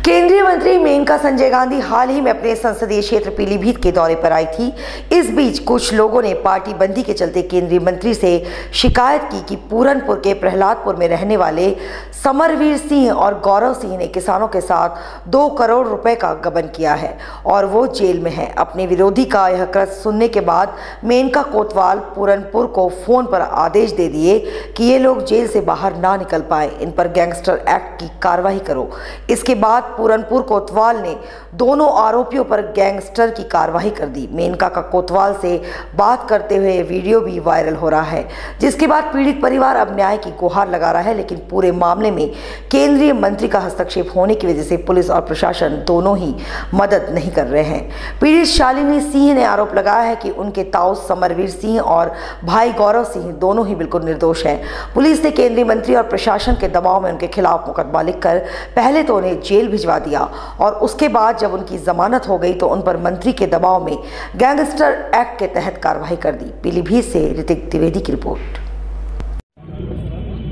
केंद्रीय मंत्री मेनका संजय गांधी हाल ही में अपने संसदीय क्षेत्र पीलीभीत के दौरे पर आई थी। इस बीच कुछ लोगों ने पार्टी बंदी के चलते केंद्रीय मंत्री से शिकायत की कि पूरनपुर के प्रहलादपुर में रहने वाले समरवीर सिंह और गौरव सिंह ने किसानों के साथ 2 करोड़ रुपए का गबन किया है और वो जेल में है। अपने विरोधी का यह कृत्य सुनने के बाद मेनका कोतवाल पूरनपुर को फोन पर आदेश दे दिए कि ये लोग जेल से बाहर ना निकल पाए, इन पर गैंगस्टर एक्ट की कार्रवाई करो। इसके बाद पूरनपुर कोतवाल ने दोनों आरोपियों पर गैंगस्टर की कार्रवाई कर दी। मेनका का कोतवाल से बात करते हुए वीडियो भी वायरल हो रहा है, जिसके बाद पीड़ित परिवार अब न्याय की गुहार लगा रहा है। लेकिन पूरे मामले में केंद्रीय मंत्री का हस्तक्षेप होने की वजह से पुलिस और प्रशासन दोनों ही मदद नहीं कर रहे हैं। पीड़ित शालिनी सिंह ने आरोप लगाया है कि उनके ताऊ समरवीर सिंह और भाई गौरव सिंह दोनों ही बिल्कुल निर्दोष हैं। पुलिस ने केंद्रीय मंत्री और प्रशासन के दबाव में उनके खिलाफ मुकदमा लिखकर पहले तो उन्हें जेल भिजवा दिया और उसके बाद जब उनकी जमानत हो गई तो उन पर मंत्री के दबाव में गैंगस्टर एक्ट के तहत कार्रवाई कर दी। पीलीभीत से ऋतिक द्विवेदी की रिपोर्ट।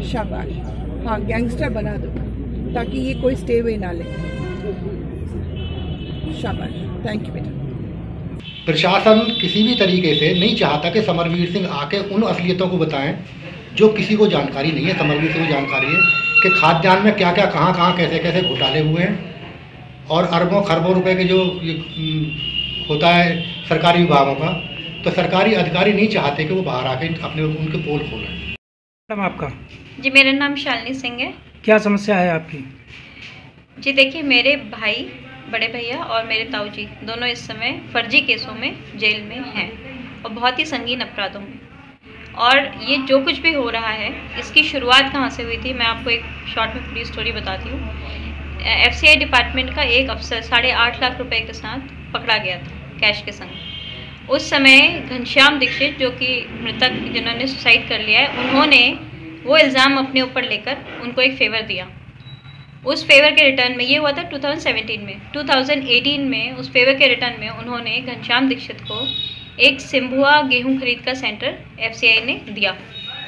शाबाश, हाँ, गैंगस्टर बना दो ताकि ये कोई स्टे वे ना ले। शाबाश, थैंक यू बेटा। प्रशासन किसी भी तरीके से नहीं चाहता कि समरवीर सिंह आके उन असलियतों को बताएं जो किसी को जानकारी नहीं है। समरवीर सिंह को जानकारी है कि खाद्यान्न में क्या क्या कहाँ कैसे कैसे घोटाले हुए हैं और अरबों खरबों रुपए के जो होता है सरकारी विभागों का, तो सरकारी अधिकारी नहीं चाहते कि वो बाहर आके अपने उनके पोल खोलें। मैडम आपका? जी, मेरा नाम शालिनी सिंह है। क्या समस्या है आपकी? जी देखिए, मेरे भाई, बड़े भैया और मेरे ताऊ जी दोनों इस समय फर्जी केसों में जेल में हैं और बहुत ही संगीन अपराधों में। और ये जो कुछ भी हो रहा है, इसकी शुरुआत कहाँ से हुई थी, मैं आपको एक शॉर्ट में पूरी स्टोरी बताती हूँ। FCI डिपार्टमेंट का एक अफसर 8.5 लाख रुपए के साथ पकड़ा गया था कैश के संग। उस समय घनश्याम दीक्षित, जो कि मृतक जिन्होंने सुसाइड कर लिया है, उन्होंने वो इल्ज़ाम अपने ऊपर लेकर उनको एक फेवर दिया। उस फेवर के रिटर्न में, ये हुआ था 2017 में, 2018 में उस फेवर के रिटर्न में उन्होंने घनश्याम दीक्षित को एक सिंभुआ गेहूं खरीद का सेंटर FCI ने दिया,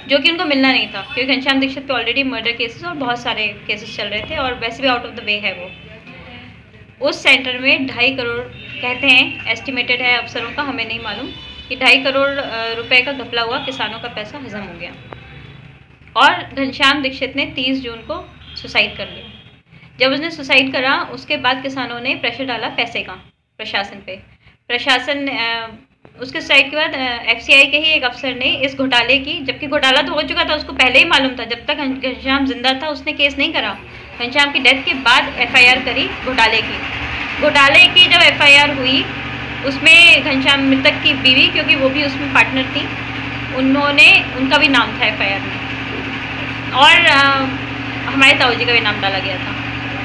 जो कि उनको मिलना नहीं था, क्योंकि घनश्याम दीक्षित पे ऑलरेडी मर्डर केसेस और बहुत सारे केसेस चल रहे थे और वैसे भी आउट ऑफ द वे है वो। उस सेंटर में 2.5 करोड़ कहते हैं, एस्टिमेटेड है अफसरों का, हमें नहीं मालूम, कि 2.5 करोड़ रुपए का घपला हुआ, किसानों का पैसा हजम हो गया। और घनश्याम दीक्षित ने 30 जून को सुसाइड कर लिया। जब उसने सुसाइड करा, उसके बाद किसानों ने प्रेशर डाला पैसे का प्रशासन पे। प्रशासन उसके सुसाइड के बाद FCI के ही एक अफसर ने इस घोटाले की, जबकि घोटाला तो हो चुका था, उसको पहले ही मालूम था, जब तक घनश्याम जिंदा था उसने केस नहीं करा। घनश्याम की डेथ के बाद FIR करी घोटाले की। जब FIR हुई, उसमें घनश्याम मृतक की बीवी, क्योंकि वो भी उसमें पार्टनर थी, उनका भी नाम था FIR में, और हमारे ताऊ जी का भी नाम डाला गया था।